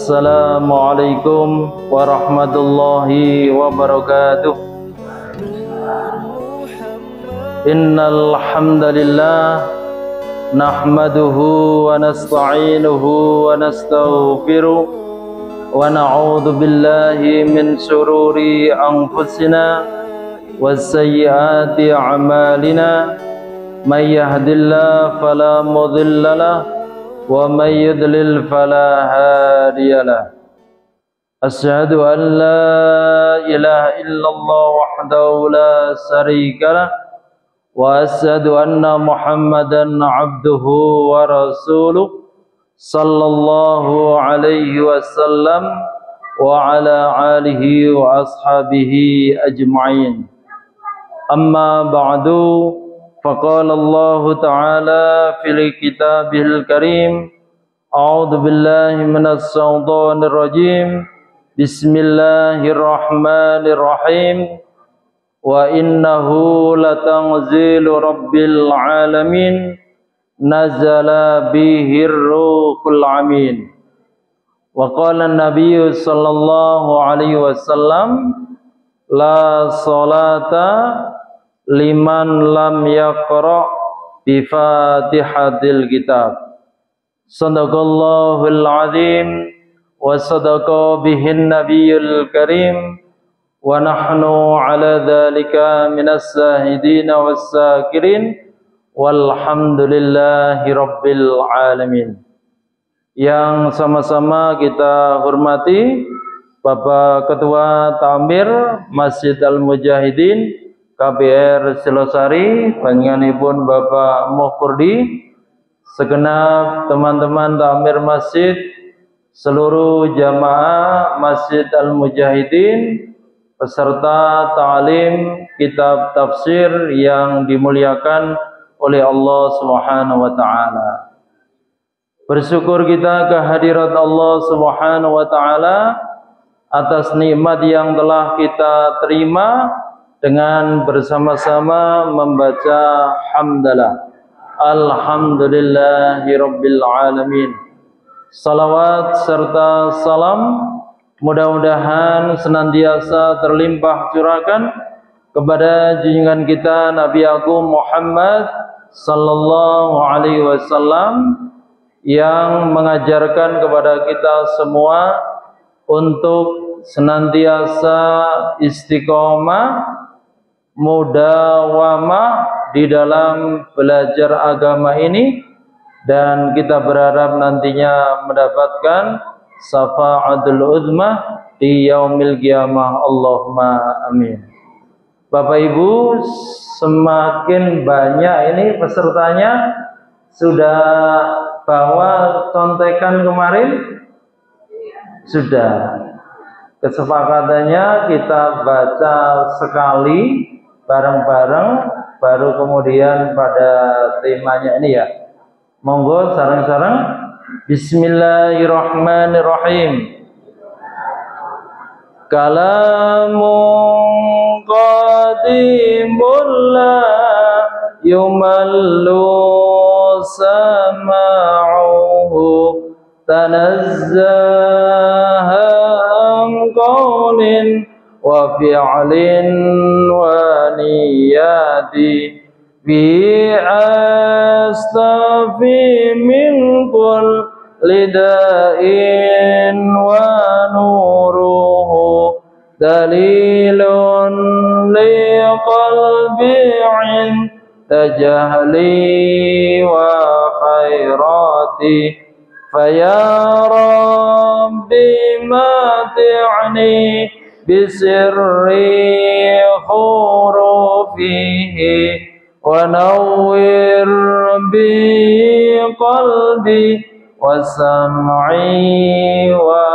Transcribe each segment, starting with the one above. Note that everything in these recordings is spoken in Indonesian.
Assalamualaikum warahmatullahi wabarakatuh. Innal hamdalillah nahmaduhu wa nasta'inuhu wa nastaghfiruh wa na'udzu billahi min shururi anfusina wa sayyiati a'malina. May yahdihillahu fala mudilla lahu wa may yudlil fala hadiya lahu. Asyhadu an la ilaha illallah wahdahu la syarika lahu wa asyhadu anna Muhammadan abduhu wa rasuluh sallallahu alaihi wasallam wa ala alihi wa ashabihi ajma'in. Amma ba'du. فقال الله تعالى في كتابه الكريم أعوذ بالله من الشيطان الرجيم بسم الله الرحمن الرحيم وإنه لتنزيل رب العالمين نزل به الروح الأمين. وقال النبي صلى الله عليه وسلم لا صلاة liman lam yaqra bi fatihatil kitab. Sadaqallahul azim wa sadaqa bihin nabiyul karim wa nahnu ala dhalika minas sahidin was sakirin walhamdulillahi rabbil alamin. Yang sama-sama kita hormati Bapak Ketua Tamir Masjid Al-Mujahidin KBR Silosari, panjenenganipun Bapak Muhkurdi, segenap teman-teman takmir masjid, seluruh jamaah Masjid Al-Mujahidin, peserta ta'lim kitab tafsir yang dimuliakan oleh Allah Subhanahu wa taala. Bersyukur kita kehadirat Allah Subhanahu wa taala atas nikmat yang telah kita terima dengan bersama-sama membaca hamdalah. Alhamdulillahi rabbil alamin. Salawat serta salam mudah-mudahan senantiasa terlimpah curahkan kepada junjungan kita Nabi Agung Muhammad sallallahu alaihi wasallam yang mengajarkan kepada kita semua untuk senantiasa istiqomah mudawamah di dalam belajar agama ini, dan kita berharap nantinya mendapatkan syafa'atul uzmah di yaumil qiyamah. Allahumma amin. Bapak Ibu, semakin banyak ini pesertanya. Sudah bawa contekan kemarin? Sudah. Kesepakatannya kita baca sekali bareng-bareng, baru kemudian pada temanya ini ya. Monggo sareng-sareng. Bismillahirrahmanirrahim. Kalamun qadimul la yumallu sama'uhu tanazzaha qawlin wa fi'lin wa niyati bi astafi min kulli da'in wa nuruhu dalilun li qalbi tajahli wa khairati faya rabbi mati'ni bisirri hurufihi wa nawwir bi qalbi wa sam'i wa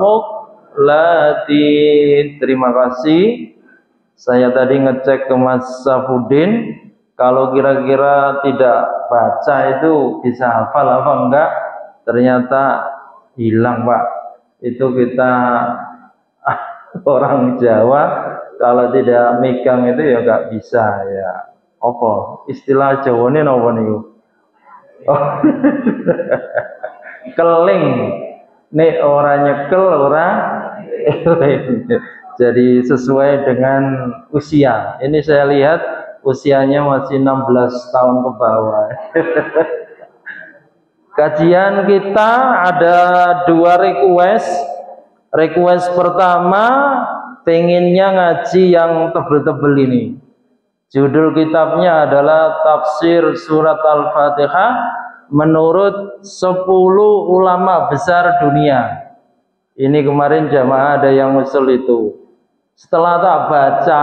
muqlati. Terima kasih. Saya tadi ngecek ke Mas Safuddin, kalau kira-kira tidak baca itu bisa hafal apa enggak? Ternyata hilang, Pak. Itu kita orang Jawa kalau tidak megang itu ya enggak bisa ya. Apa? Istilah Jawane napa niku? Oh. Keling. nek ora nyekel ora jadi sesuai dengan usia. Ini saya lihat usianya masih 16 tahun ke bawah. Kajian kita ada 2 request. Request pertama pengennya ngaji yang tebel-tebel ini. Judul kitabnya adalah Tafsir Surat Al-Fatihah menurut 10 ulama besar dunia. Ini kemarin jamaah ada yang usul itu. Setelah tak baca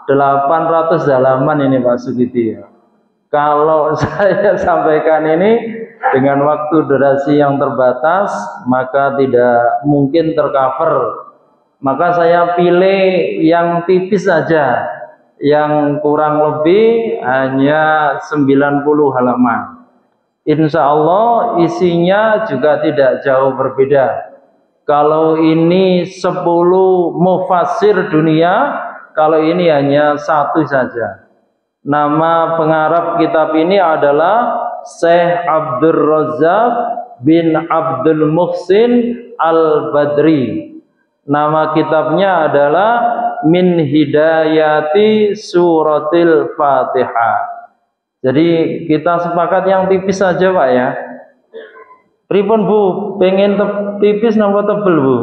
800 halaman ini Pak Sugiti. Kalau saya sampaikan ini dengan waktu durasi yang terbatas, maka tidak mungkin tercover. Maka saya pilih yang tipis saja, yang kurang lebih hanya 90 halaman. Insya Allah isinya juga tidak jauh berbeda. Kalau ini 10 mufassir dunia, kalau ini hanya 1 saja. Nama pengarang kitab ini adalah Syekh Abdul Razzaq bin Abdul Muhsin Al-Badri. Nama kitabnya adalah Min Hidayati Suratil Fatihah. Jadi kita sepakat yang tipis saja Pak ya. Pripun Bu, pengen tipis napa tebel Bu?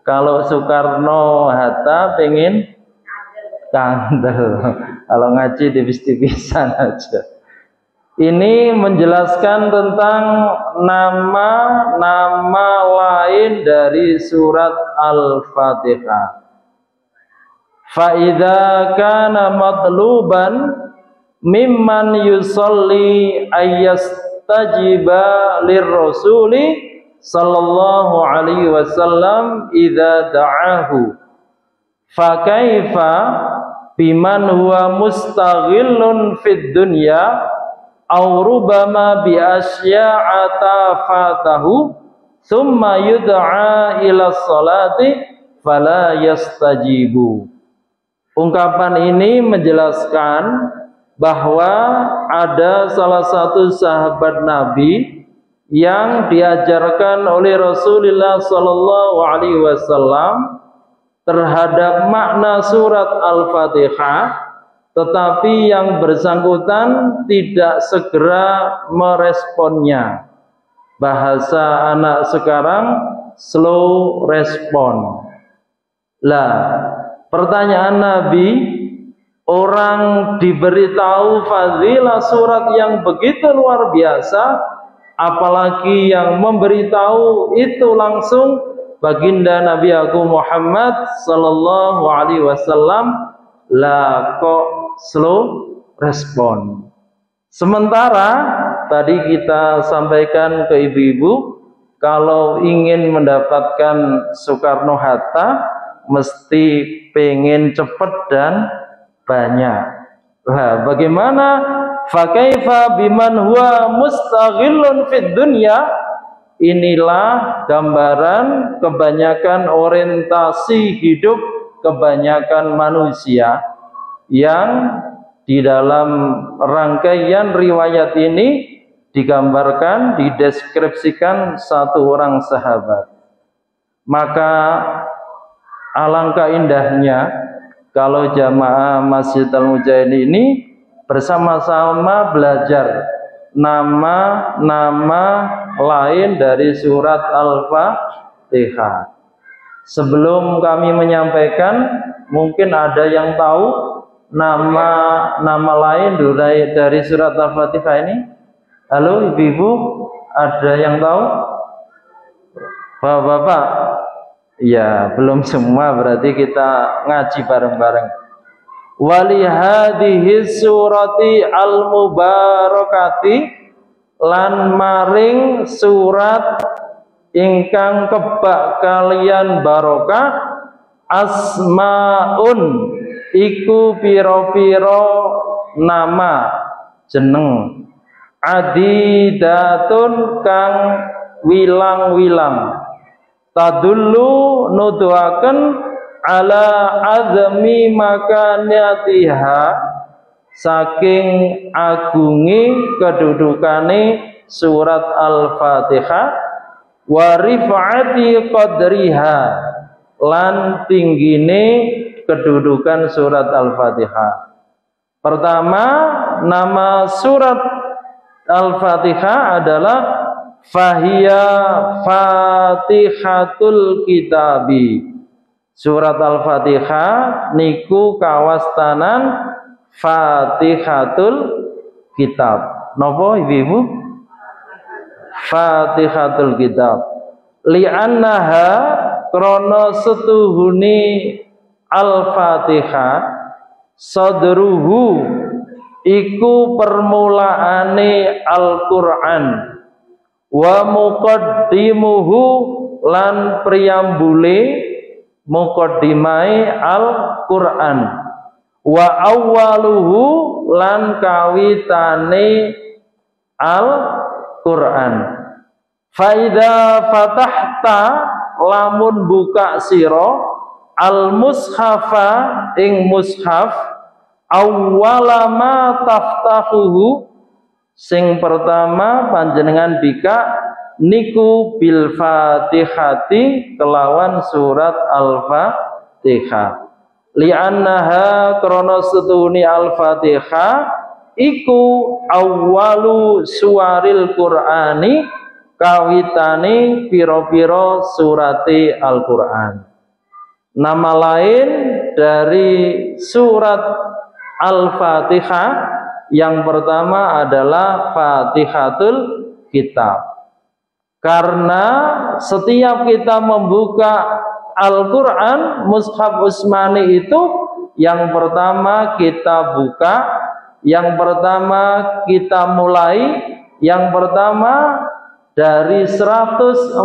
Kalau Soekarno Hatta pengen kandel. Kalau ngaji tipis-tipisan aja. Ini menjelaskan tentang nama-nama lain dari surat Al-Fatihah. Fa idza kana matluban mimman yusalli ayyastajiba lirrasuli sallallahu alaihi wasallam idza da'ahu fa kaifa biman huwa mustaghillun fid dunya aw rubama bi asya'a fatahu thumma yud'a ila sholati fala yastajibu. Ungkapan ini menjelaskan bahwa ada salah satu sahabat Nabi yang diajarkan oleh Rasulullah sallallahu alaihi wasallam terhadap makna surat Al-Fatihah, tetapi yang bersangkutan tidak segera meresponnya. Bahasa anak sekarang slow respon. Lah, pertanyaan Nabi, orang diberitahu fadilah surat yang begitu luar biasa, apalagi yang memberitahu itu langsung baginda Nabi Agung Muhammad sallallahu alaihi wasallam, lah kok slow respon. Sementara tadi kita sampaikan ke ibu-ibu, kalau ingin mendapatkan Soekarno Hatta mesti pengen cepat dan banyak. Nah, bagaimana fakaifa biman huwa mustaghillun fid dunya? Inilah gambaran kebanyakan orientasi hidup kebanyakan manusia yang di dalam rangkaian riwayat ini digambarkan, dideskripsikan satu orang sahabat. Maka alangkah indahnya kalau jamaah Masjid Al-Mujahidin ini bersama-sama belajar nama-nama lain dari surat Al-Fatihah. Sebelum kami menyampaikan, mungkin ada yang tahu nama lain dari surat Al-Fatihah ini? Halo ibu-ibu, ada yang tahu? Bapak-bapak? Ya, belum semua, berarti kita ngaji bareng-bareng. Wali hadhihi surati al-mubarakati lan maring surat ingkang kebak kalian barokah asmaun iku piro-piro nama jeneng adidatun kang wilang-wilang tadullu nuduhaken ala azmi makanatiha saking agungi kedudukane surat Al-Fatihah wa rif'ati qadriha lan tinggine kedudukan surat Al-Fatihah. Pertama, nama surat Al-Fatihah adalah Fahiya Fatihatul Kitabi. Surat Al-Fatihah niku kawastanan Fatihatul Kitab. Napa ibu-ibu? Fatihatul Kitab. Li'annaha krana setuhuni Al-Fatihah sadruhu iku permulaane Al-Qur'an wa muqaddimuhu lan priyambule muqaddimai Al-Qur'an wa awwaluhu lan kawitane Al-Qur'an. Fa idza fatahta lamun buka sira al-mushafa ing mushaf awwala ma taftahuhu sing pertama panjenengan bika niku bil Fatihati kelawan surat Al-Fatihah. Li'annaha krana setuni Al-Fatihah iku awwalu suwaril Qur'ani kawitane pira-pira surate Al-Qur'an. Nama lain dari surat Al-Fatihah yang pertama adalah Fatihatul Kitab. Karena setiap kita membuka Al-Quran, Mushaf Utsmani itu yang pertama kita buka, yang pertama kita mulai, yang pertama dari 114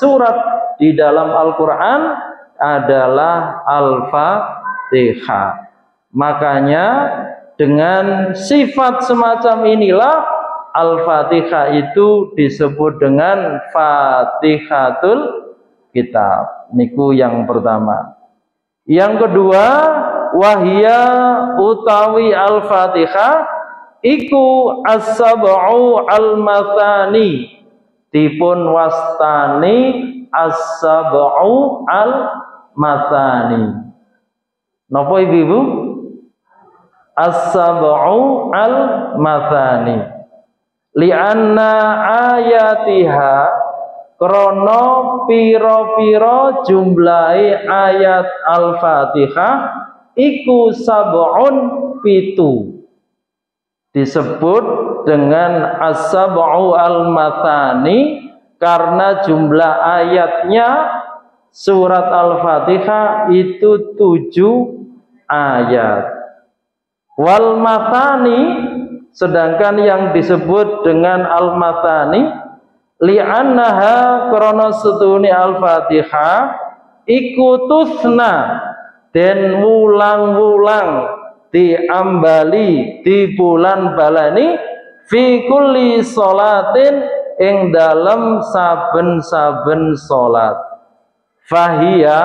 surat di dalam Al-Quran adalah Al-Fatihah. Makanya dengan sifat semacam inilah Al-Fatihah itu disebut dengan Fatihatul Kitab. Niku yang pertama. Yang kedua, wahya utawi Al-Fatihah iku as-sab'u al-mathani, dipun wastani as-sab'u al-mathani. Napa ibu-ibu? As-sab'u al-mathani. Li'anna ayatiha krono piro-piro jumlahi ayat Al-Fatihah iku sab'un pitu. Disebut dengan as-sab'u al-mathani karena jumlah ayatnya surat Al-Fatihah itu 7 ayat. Wal mathani, sedangkan yang disebut dengan al-mathani li'annaha krana setune Al-Fatihah iku tusna den wulang-wulang diambali di bulan balani fi kulli sholatin ing dalem saben-saben salat. Fahiya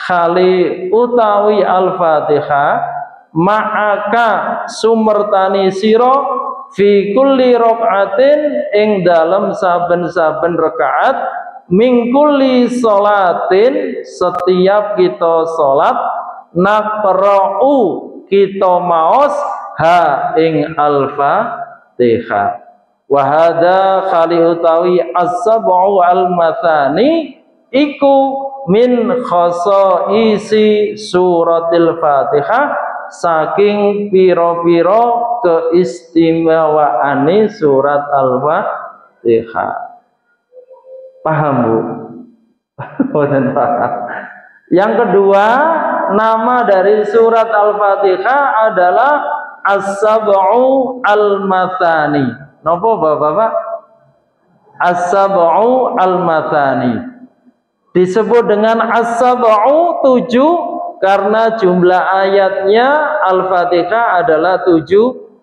khali utawi Al-Fatihah ma'aka sumertani siro fi kulli rakaatin ing dalam saben-saben rakaat min kulli salatin setiap kita salat naqra'u kita maos ha ing Al-Fatihah. Wa hadza khali utawi as-sab'u al-mathani iku min khasaisi suratil Fatihah saking piro-piro keistimewaane surat Al-Fatihah. Paham Bu? Yang kedua, nama dari surat Al-Fatihah adalah As-Sab'u Al-Mathani. Napa Bapak-bapak? As-Sab'u Al-Mathani. Disebut dengan As-Sab'u 7 karena jumlah ayatnya Al-Fatihah adalah 7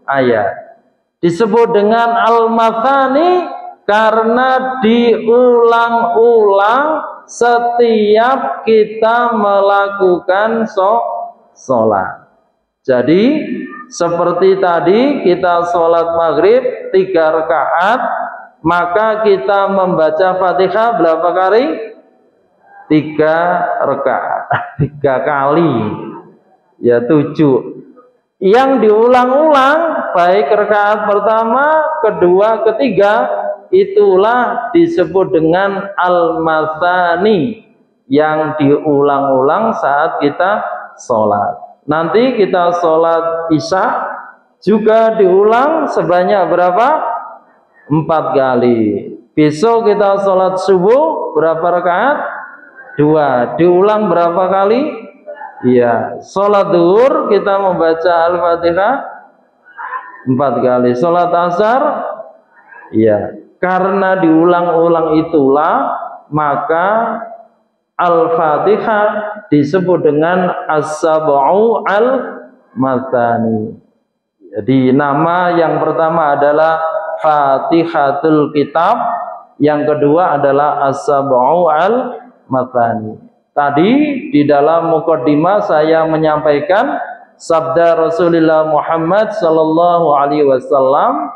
ayat. Disebut dengan Al-Mathani karena diulang-ulang setiap kita melakukan sholat. Jadi seperti tadi kita sholat maghrib 3 rakaat, maka kita membaca Fatihah berapa kali? 3 rakaat, 3 kali, ya 7. Yang diulang-ulang baik rakaat pertama, kedua, ketiga, itulah disebut dengan al-matsani, yang diulang-ulang saat kita sholat. Nanti kita sholat isya juga diulang sebanyak berapa? 4 kali. Besok kita sholat subuh berapa rakaat? 2. Diulang berapa kali? Iya. Sholat zuhur kita membaca Al-Fatihah 4 kali. Sholat asar, iya. Karena diulang-ulang itulah maka Al-Fatihah disebut dengan As-Sab'u Al-Matsani. Jadi nama yang pertama adalah Fatihatul Kitab, yang kedua adalah As-Sab'u Al-Matsani. Tadi di dalam mukaddimah saya menyampaikan sabda Rasulullah Muhammad sallallahu alaihi wasallam,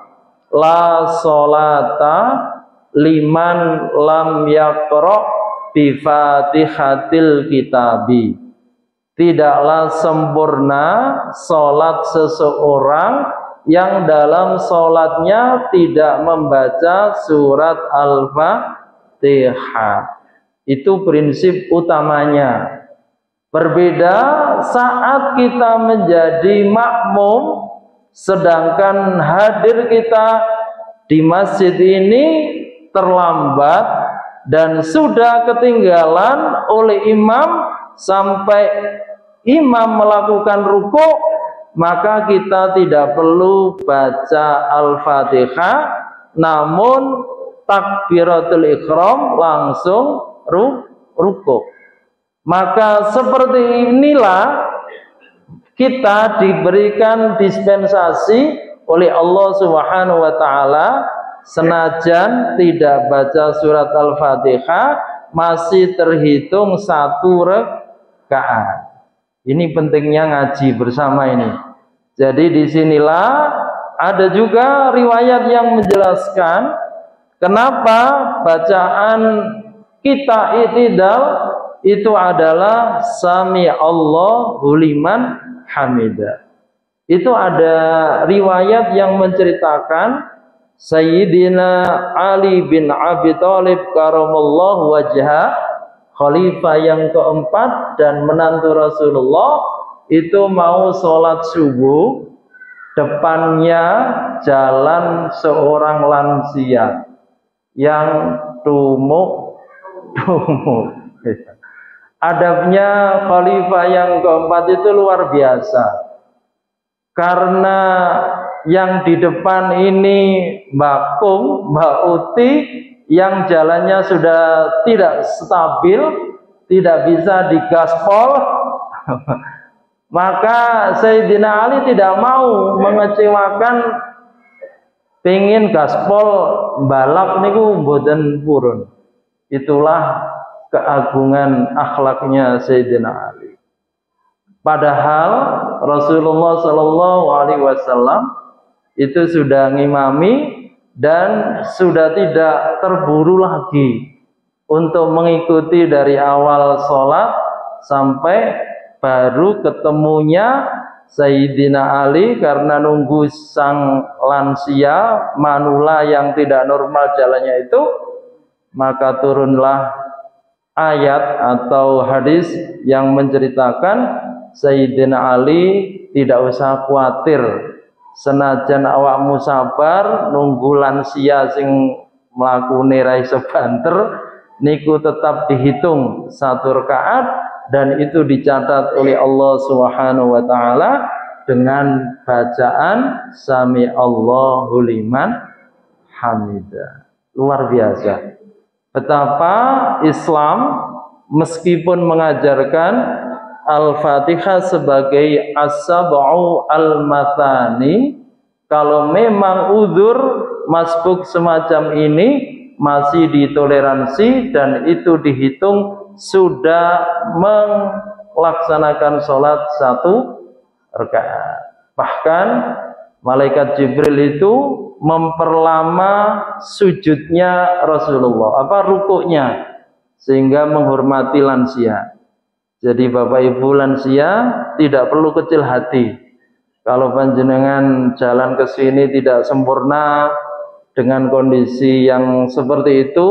la sholata liman lam yaqra bi Fatihatil Kitabi. Tidaklah sempurna sholat seseorang yang dalam sholatnya tidak membaca surat Al-Fatihah. Itu prinsip utamanya. Berbeda saat kita menjadi makmum, sedangkan hadir kita di masjid ini terlambat dan sudah ketinggalan oleh imam sampai imam melakukan ruku, maka kita tidak perlu baca Al-Fatihah, namun takbiratul ihram langsung ruku. Maka seperti inilah kita diberikan dispensasi oleh Allah Subhanahu wa taala, senajan tidak baca surat Al-Fatihah masih terhitung 1 rakaat. Ini pentingnya ngaji bersama ini. Jadi disinilah ada juga riwayat yang menjelaskan kenapa bacaan kita i'tidal itu adalah sami Allahu liman hamidah. Itu ada riwayat yang menceritakan Sayyidina Ali bin Abi Thalib karamallahu wajhah, khalifah yang keempat dan menantu Rasulullah, itu mau sholat subuh, depannya jalan seorang lansia yang tumuk. Adabnya khalifah yang keempat itu luar biasa, karena yang di depan ini Mbak Kum, Mbak Uti, yang jalannya sudah tidak stabil, tidak bisa digaspol. Maka Sayyidina Ali tidak mau mengecewakan, pengin gaspol balap niku mboten purun. Itulah keagungan akhlaknya Sayyidina Ali. Padahal Rasulullah Shallallahu Alaihi Wasallam itu sudah ngimami dan sudah tidak terburu lagi untuk mengikuti dari awal sholat sampai baru ketemunya Sayyidina Ali, karena nunggu sang lansia manula yang tidak normal jalannya itu, maka turunlah ayat atau hadis yang menceritakan Sayyidina Ali tidak usah khawatir, senajan awakmu sabar nunggu lansia sing mlakune ra iso banter niku tetap dihitung 1 rakaat, dan itu dicatat oleh Allah Subhanahu wa taala dengan bacaan sami Allahu liman hamidah. Luar biasa betapa Islam meskipun mengajarkan Al-Fatihah sebagai As-Sab'u Al-Matsani, kalau memang uzur masbuk semacam ini masih ditoleransi dan itu dihitung sudah melaksanakan sholat 1 rakaat. Bahkan Malaikat Jibril itu memperlama sujudnya Rasulullah, rukuknya, sehingga menghormati lansia. Jadi Bapak Ibu lansia tidak perlu kecil hati. Kalau panjenengan jalan ke sini tidak sempurna dengan kondisi yang seperti itu,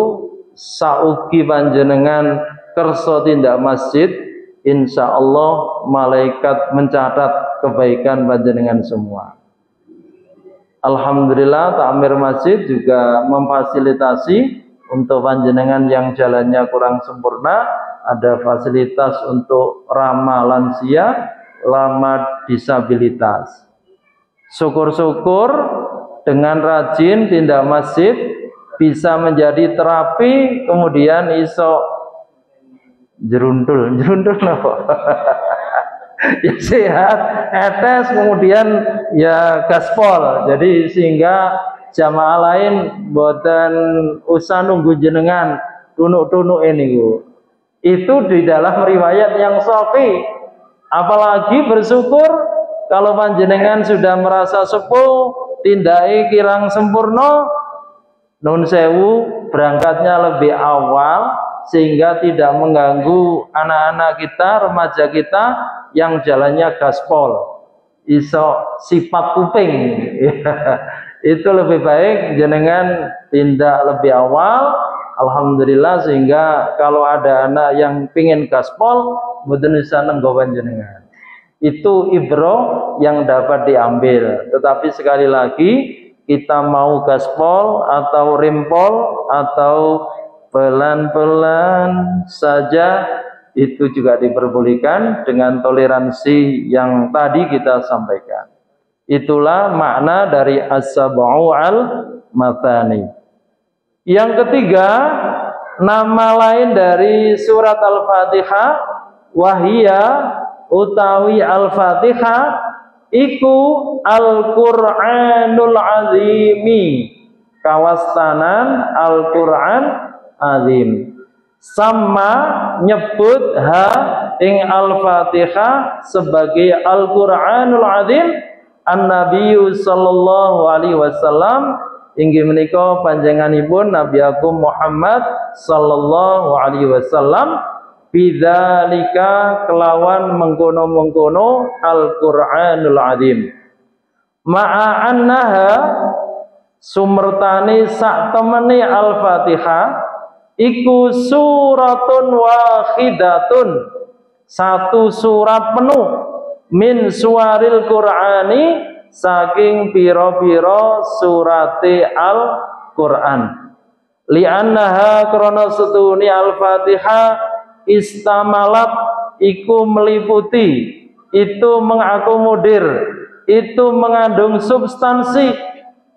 saugi panjenengan kersa tindak masjid, insya Allah malaikat mencatat kebaikan panjenengan semua. Alhamdulillah takmir masjid juga memfasilitasi untuk panjenengan yang jalannya kurang sempurna, ada fasilitas untuk ramah lansia, ramah disabilitas. Syukur-syukur dengan rajin tindak masjid bisa menjadi terapi, kemudian iso jerundul apa? Ya sehat, etes, kemudian ya gaspol. Jadi sehingga jamaah lain boten usah nunggu jenengan tunuk-tunuk ini Bu. Itu di dalam riwayat yang sahih. Apalagi bersyukur kalau panjenengan sudah merasa sepuh, tindai kirang sempurna, nun sewu berangkatnya lebih awal sehingga tidak mengganggu anak-anak kita, remaja kita yang jalannya gaspol, iso sifat kuping. Itu lebih baik jenengan tindak lebih awal, alhamdulillah, sehingga kalau ada anak yang pingin gaspol mboten bisa nenggowan jenengan. Itu ibrah yang dapat diambil. Tetapi sekali lagi, kita mau gaspol atau rimpol atau pelan-pelan saja, itu juga diperbolehkan dengan toleransi yang tadi kita sampaikan. Itulah makna dari as-sab'u al-mathani. Yang ketiga, nama lain dari surat Al-Fatihah, wahia utawi Al-Fatihah iku Al-Qur'anul Azimi, kawastanan Al-Qur'an azim. Sama nyebut ha ing Al-Fatihah sebagai Al-Qur'anul Azim An-Nabiyyu sallallahu alaihi wasallam, inggih menika panjenenganipun Nabi Agung Muhammad sallallahu alaihi wasallam, bidzalika kelawan mengkono-mengkono Al-Qur'anul Azim. Ma'a annaha sumrtani sak temene Al-Fatihah iku suratun wahidatun, satu surat penuh, min suwaril Qur'ani, saking piro-piro surate Al-Qur'an. Li'annaha krana setuni Al-Fatihah istamalat iku meliputi, itu mengakomodir, itu mengandung substansi,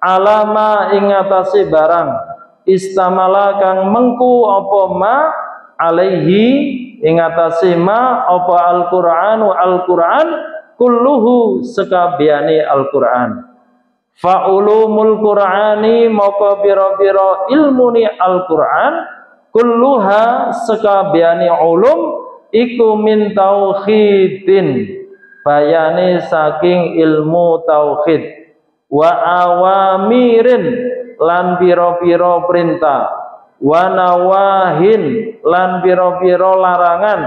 alama ingatasi barang, istamala kang mengku apa ma alaihi ingatasi ma apa Al-Qur'an kulluhu sekabehane Al-Qur'an. Fa ulumul Qur'ani maka pira-pira ilmune Al-Qur'an kulluha sekabehane ulum iku min tauhidin, bayane saking ilmu tauhid, wa awamirin lan pira-pira perintah, wa nawahin lan pira-pira larangan,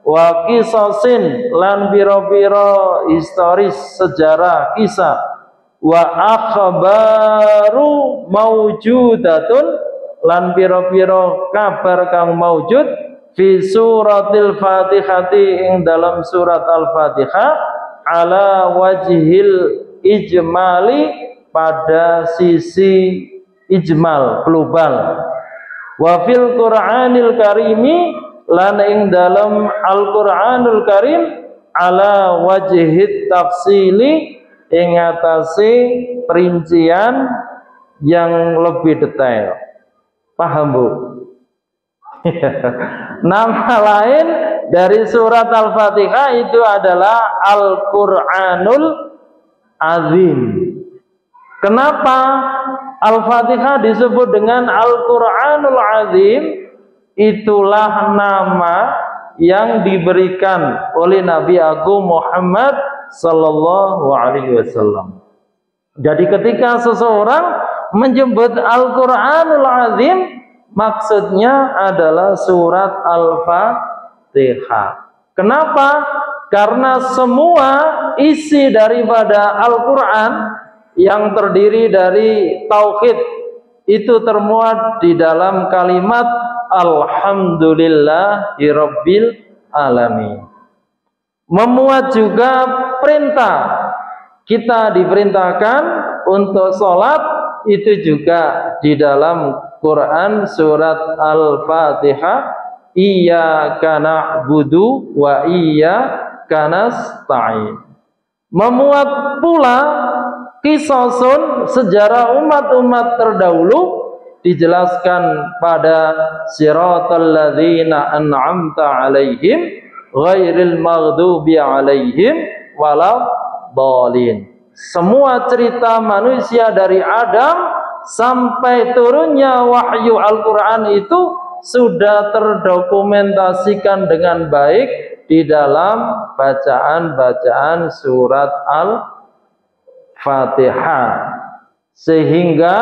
wa kisosin lan pira-pira historis sejarah kisah, wa akhbaru maujudatun lan pira-pira kabar kang maujud fi suratil Fatihati ing dalam surat Al-Fatihah ala wajhil ijmali, pada sisi ijmal global, wa fil Qur'anil Karimi lan ing dalam Al-Qur'anul Karim ala wajhit tafsili ing atase perincian yang lebih detail. Paham Bu? Nama lain dari surat Al-Fatihah itu adalah Al-Qur'anul Azim. Kenapa Al-Fatihah disebut dengan Al-Qur'anul Azim? Itulah nama yang diberikan oleh Nabi Agung Muhammad sallallahu alaihi wasallam. Jadi ketika seseorang menyebut Al-Qur'anul Azim, maksudnya adalah surat Al-Fatihah. Kenapa? Karena semua isi daripada Al-Quran yang terdiri dari tauhid itu termuat di dalam kalimat Alhamdulillahirabbil alamin. Memuat juga perintah. Kita diperintahkan untuk sholat, itu juga di dalam Quran surat Al-Fatihah. Iyyaka na'budu wa iyyaka nasta'in. Memuat pula qisasun sejarah umat-umat terdahulu, dijelaskan pada siratal ladzina an'amta 'alaihim ghairil maghdubi 'alaihim waladdallin. Semua cerita manusia dari Adam sampai turunnya wahyu Al-Quran itu sudah terdokumentasikan dengan baik di dalam bacaan-bacaan surat Al-Fatihah, sehingga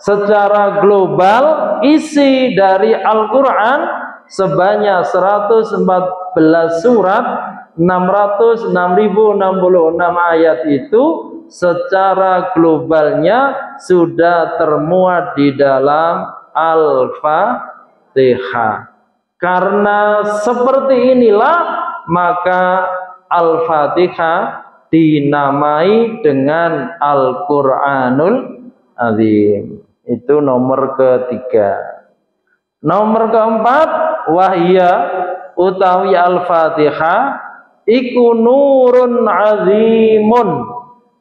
secara global isi dari Al-Quran sebanyak 114 surat, 666 ayat itu secara globalnya sudah termuat di dalam Al-Fatihah. Karena seperti inilah maka Al-Fatihah dinamai dengan Al-Quranul Azim. Itu nomor ketiga. Nomor keempat, wahya utawi Al-Fatihah iku nurun azimun,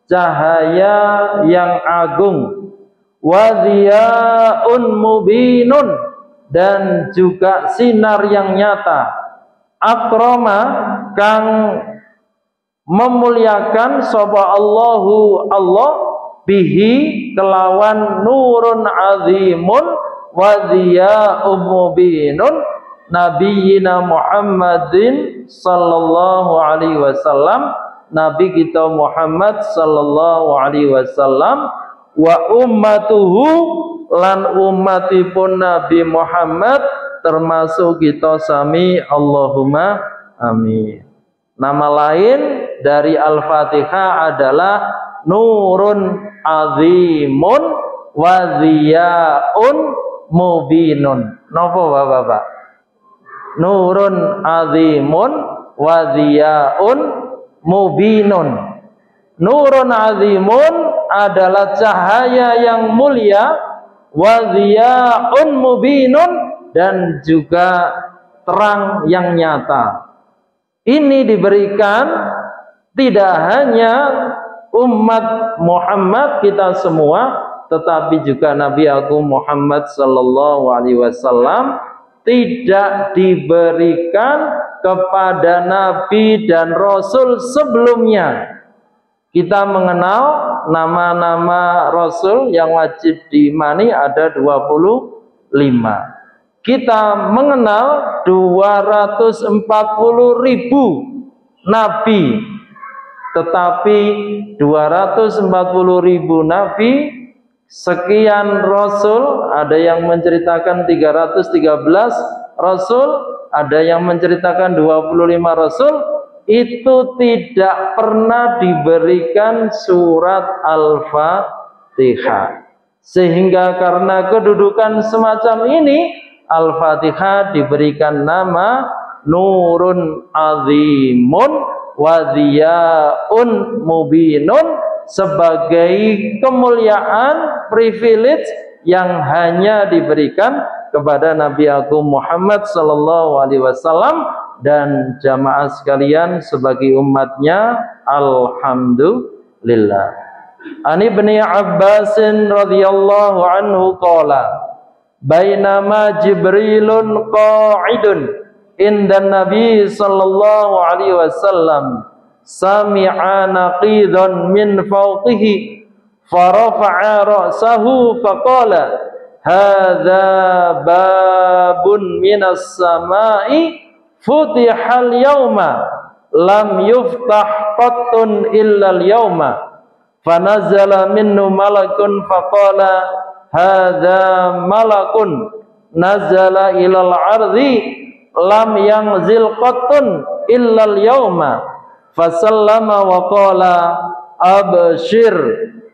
cahaya yang agung, wadhiyaun mubinun, dan juga sinar yang nyata, akrama kang memuliakan sapa Allahu Allah bihi kelawan nurun azimun wadhiyaun mubinun nabiyina Muhammadin sallallahu alaihi wasallam, nabi kita Muhammad sallallahu alaihi wasallam, wa ummatuhu lan umatipun Nabi Muhammad termasuk kita sami, Allahumma amin. Nama lain dari Al-Fatihah adalah nurun azimun wa ziyaun mubinun. Napa Bapak? Nurun azimun wa ziyaun mubinun. Nurun azimun adalah cahaya yang mulia, wa ziyaun mubinun, dan juga terang yang nyata. Ini diberikan tidak hanya umat Muhammad kita semua, tetapi juga Nabi Agung Muhammad sallallahu alaihi wasallam, tidak diberikan kepada nabi dan rasul sebelumnya. Kita mengenal nama-nama rasul yang wajib diimani ada 25. Kita mengenal 240.000 nabi, tetapi 240.000 nabi, sekian rasul, ada yang menceritakan 313 rasul, ada yang menceritakan 25 rasul, itu tidak pernah diberikan surat Al-Fatihah. Sehingga karena kedudukan semacam ini, Al-Fatihah diberikan nama Nurun Azimun wa Ziyaun Mubinun, sebagai kemuliaan, privilege yang hanya diberikan kepada Nabi Agung Muhammad sallallahu alaihi wasallam dan jamaah sekalian sebagai umatnya. Alhamdulillah. Ani Ibni Abbasin radhiyallahu anhu qala bainama Jibrilun qa'idun indan Nabi sallallahu alaihi wasallam sami'a naqidan min fawqihi farafa'a ra'sahu faqala hadza babun minas sama'i futihal yawma lam yuftah qattun illal yawma fanazala minnu malakun faqala hadza malakun nazala ilal ardi lam yanzil qattun illal yauma fasallama wa qala abshir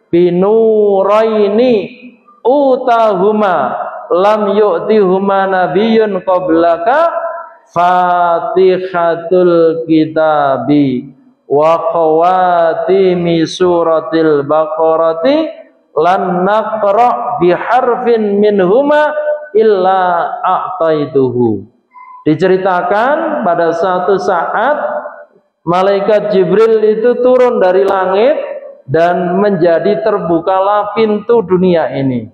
binuraini utahuma lam yu'tihuma nabiyyun qablaka fatihatul kitabi wa khawatimi suratil baqarati lan naqra biharfin minhuma illa a'taituhu. Diceritakan pada suatu saat malaikat Jibril itu turun dari langit dan menjadi terbukalah pintu dunia ini.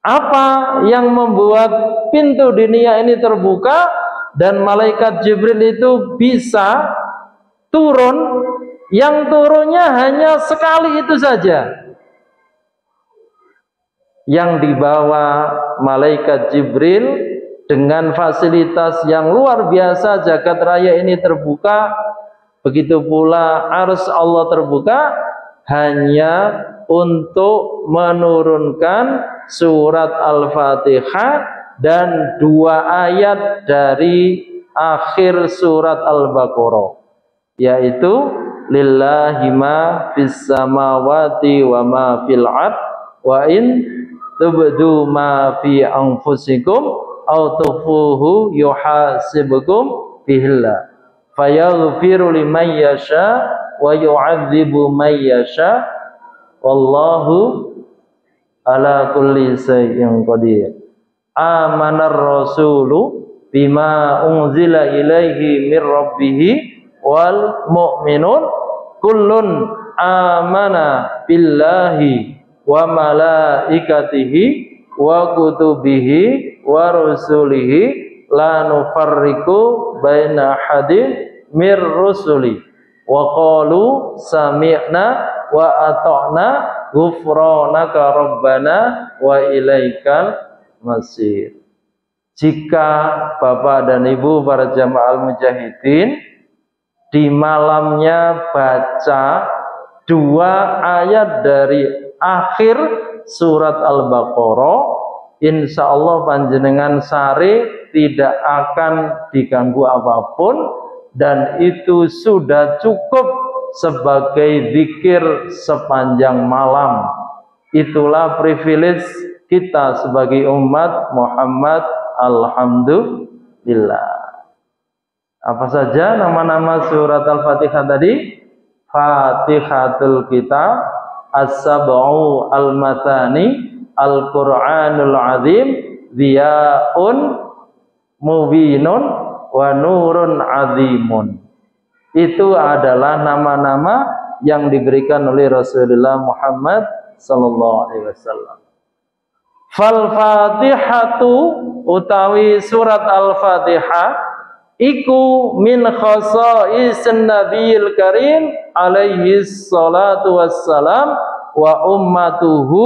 Apa yang membuat pintu dunia ini terbuka dan malaikat Jibril itu bisa turun? Yang turunnya hanya sekali itu saja. Yang dibawa malaikat Jibril dengan fasilitas yang luar biasa, jagat raya ini terbuka, begitu pula ars Allah terbuka, hanya untuk menurunkan surat Al-Fatihah dan 2 ayat dari akhir surat Al-Baqarah, yaitu lillahi ma fis samawati wa ma fil ard wa in tubdu ma fi anfusikum aw tukhfuhu yuhasibukum bihillah fayaghfiru liman yasha wa yu'adzibu man yasha wallahu ala kulli shay'in qadir. Amanar rasulu bima unzila ilaihi mir rabbih wal mu'minun kullun amana billahi wa malaikatihi wa kutubihi wa rusulihi la nufarriqu baina hadin mir rusuli wa qalu sami'na wa ata'na ghufranaka rabbana wa ilaikal masir. Jika Bapak dan Ibu para jamaah mujahidin di malamnya baca 2 ayat dari akhir surat Al-Baqarah, insya Allah panjenengan sare tidak akan diganggu apapun, dan itu sudah cukup sebagai zikir sepanjang malam. Itulah privilege kita sebagai umat Muhammad. Alhamdulillah. Apa saja nama-nama surat Al-Fatihah tadi? Fatihatul Kitab, As-Sab'u Al-Mathani, Al-Qur'anul Azim, Ziyaun Mubinun, wa Nurun Azimun. Itu adalah nama-nama yang diberikan oleh Rasulullah Muhammad sallallahu alaihi wasallam. Fal Fatihatu utawi surat Al-Fatihah iku min khasaisin Nabiyil Karim alaihi salatu wassalam wa ummatuhu,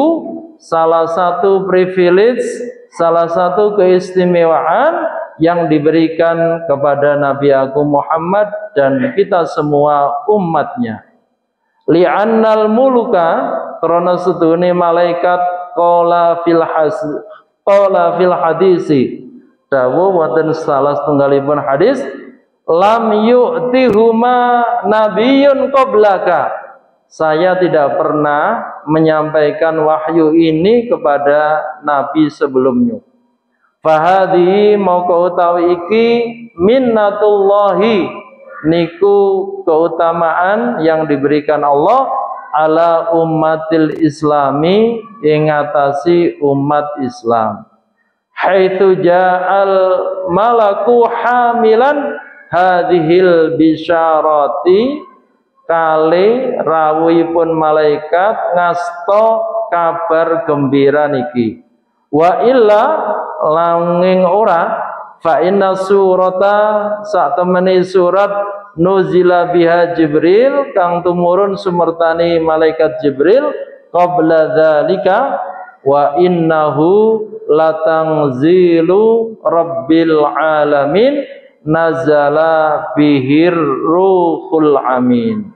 salah satu privilege, salah satu keistimewaan yang diberikan kepada Nabi Agung Muhammad dan kita semua umatnya. Li'annal muluka, karena sedune malaikat qala fil hadisi dawuh wonten salah setunggalipun hadis, lam yu'tihuma nabiyyun qablaka, saya tidak pernah menyampaikan wahyu ini kepada nabi sebelumnya. Fahadhi moko utawi iki minnatullahi, niku keutamaan yang diberikan Allah ala ummatil islami, ing atasi umat Islam. Haitsu ja'al malaku hamilan hadhil bisyarati, kali rawuhipun malaikat ngasto kabar gembira niki. Wa illa langing ora, fa inna surata sak temene surat nuzila biha Jibril kang tumurun sumertani malaikat Jibril qabla dzalika, wa innahu latangzilu rabbil alamin nazala bihir ruhul amin.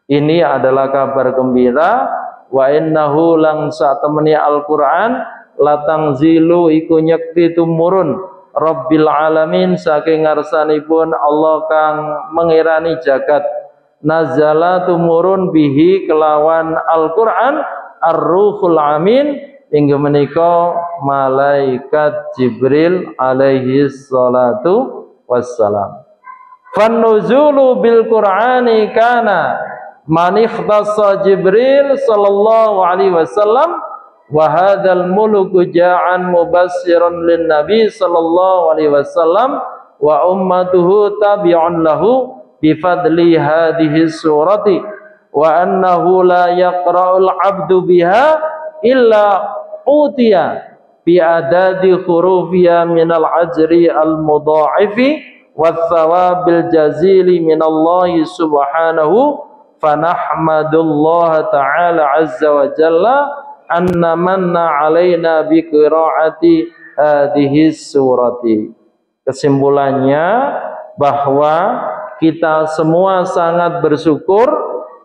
Ini adalah kabar gembira. Wa innahu lang satemeni Al-Qur'an latangzilu iku nyekti tumurun Rabbil alamin saking ngarsanipun Allah kang mengirani jagat. Nazala tumurun bihi kelawan Al-Qur'an ar-ruhul amin inggih menika malaikat Jibril alaihi salatu wassalam. Fannuzulu bil Qur'ani kana man ikhtassa Jibril sallallahu alaihi wasallam wa hadzal muluku ja'an mubassiran lin nabi sallallahu alaihi wasallam wa ummatuhu tabi'un lahu bi fadli hadhihi surati wa annahu la yaqra'ul 'abdu biha illa utiya bi adadi hurufiya minal ajri al mudha'ifi wa thawabil jazili minallahi subhanahu fanahmadullah ta'ala azza wa jalla anna manna alaina bi qiraati hadhihi surati. Kesimpulannya bahwa kita semua sangat bersyukur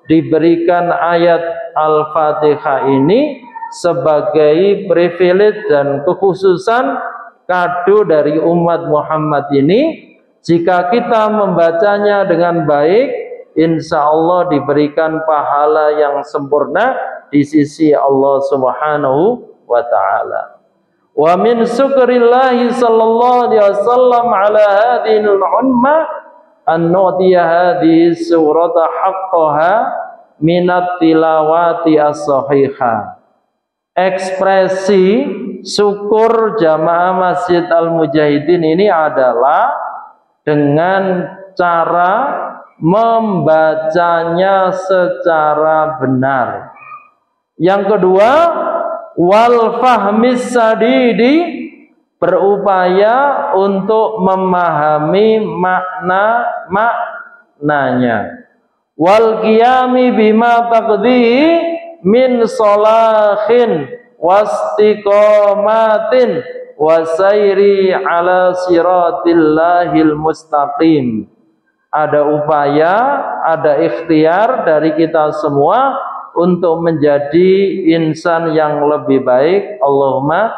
diberikan ayat Al-Fatihah ini sebagai privilege dan kekhususan kado dari umat Muhammad ini. Jika kita membacanya dengan baik, insya Allah diberikan pahala yang sempurna di sisi Allah Subhanahu wa ta'ala. Wa min syukrillahi sallallahu alaihi wasallam ala hadhihi al-ummah an nu'tiya hadhihi surata haqqaha minat tilawati as-sahihah. Ekspresi syukur jamaah Masjid Al-Mujahidin ini adalah dengan cara membacanya secara benar. Yang kedua, wal fahmis sadidi, berupaya untuk memahami maknanya. Wal qiyami bima taqdihi min sholahin wastiqomatin wasairi ala siratillahil mustaqim. Ada upaya, ada ikhtiar dari kita semua untuk menjadi insan yang lebih baik. Allahumma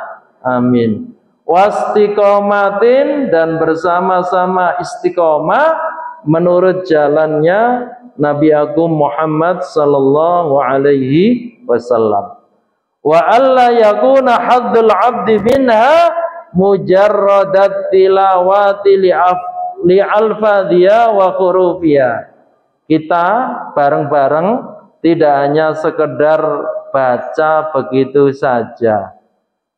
amin. Wastiqomatin, dan bersama-sama istiqomah menurut jalannya Nabi Agung Muhammad sallallahu alaihi wasallam. Wa alla yakuna haddul abdi minha mujarradat tilawati li alfadhiya wa hurufiyah. Kita bareng-bareng tidak hanya sekedar baca begitu saja.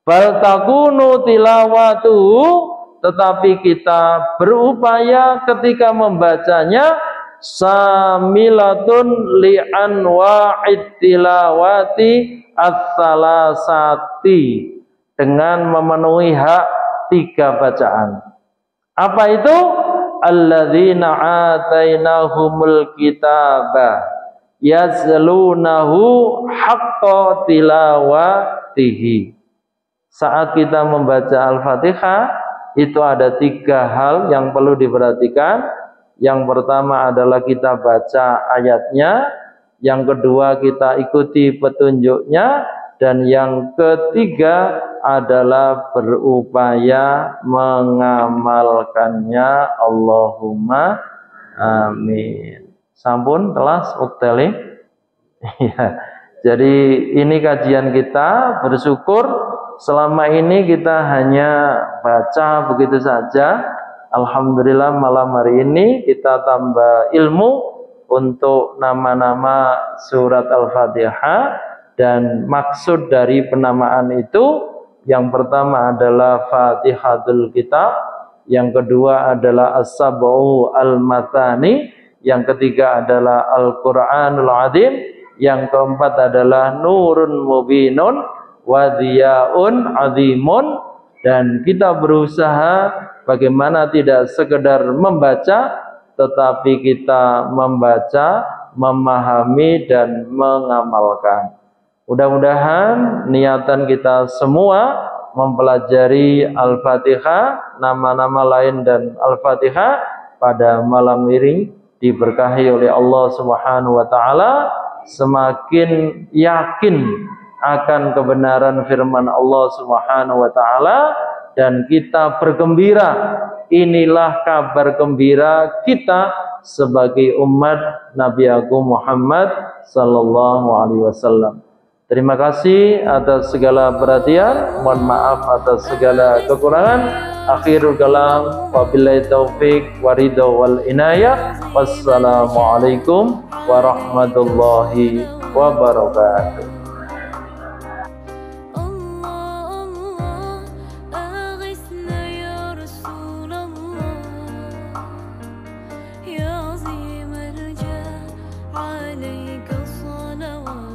Bal takunu tilawatuhu, tetapi kita berupaya ketika membacanya samilatun li anwa'id tilawati as-salasati, dengan memenuhi hak 3 bacaan. Apa itu? Alladzina atainahumul kitaba yazlunahu haqqa tilawatihi. Saat kita membaca Al-Fatihah, itu ada 3 hal yang perlu diperhatikan. Yang pertama adalah kita baca ayatnya, yang kedua kita ikuti petunjuknya, dan yang ketiga adalah berupaya mengamalkannya. Allahumma amin. Sampun telas ukteli. Ya. Jadi ini kajian kita, bersyukur selama ini kita hanya baca begitu saja. Alhamdulillah malam hari ini kita tambah ilmu untuk nama-nama surat Al-Fatihah, dan maksud dari penamaan itu yang pertama adalah Fatihatul Kitab, yang kedua adalah As-Sab'u Al-Mathani, yang ketiga adalah Al-Quranul Azim, yang keempat adalah Nurun Mubinun wa Dhiyaun Azimun. Dan kita berusaha bagaimana tidak sekedar membaca, tetapi kita membaca, memahami, dan mengamalkan. Mudah-mudahan niatan kita semua mempelajari Al-Fatihah, nama-nama lain dan Al-Fatihah pada malam ini diberkahi oleh Allah Subhanahu wa taala, semakin yakin akan kebenaran firman Allah Subhanahu wa taala, dan kita bergembira. Inilah kabar gembira kita sebagai umat Nabi Agung Muhammad sallallahu alaihi wasallam. Terima kasih atas segala perhatian, mohon maaf atas segala kekurangan. Akhirul kalam, wabillahi taufik waridha wal inayah. Wassalamualaikum warahmatullahi wabarakatuh. يا عظيم الجاه عليك صلوات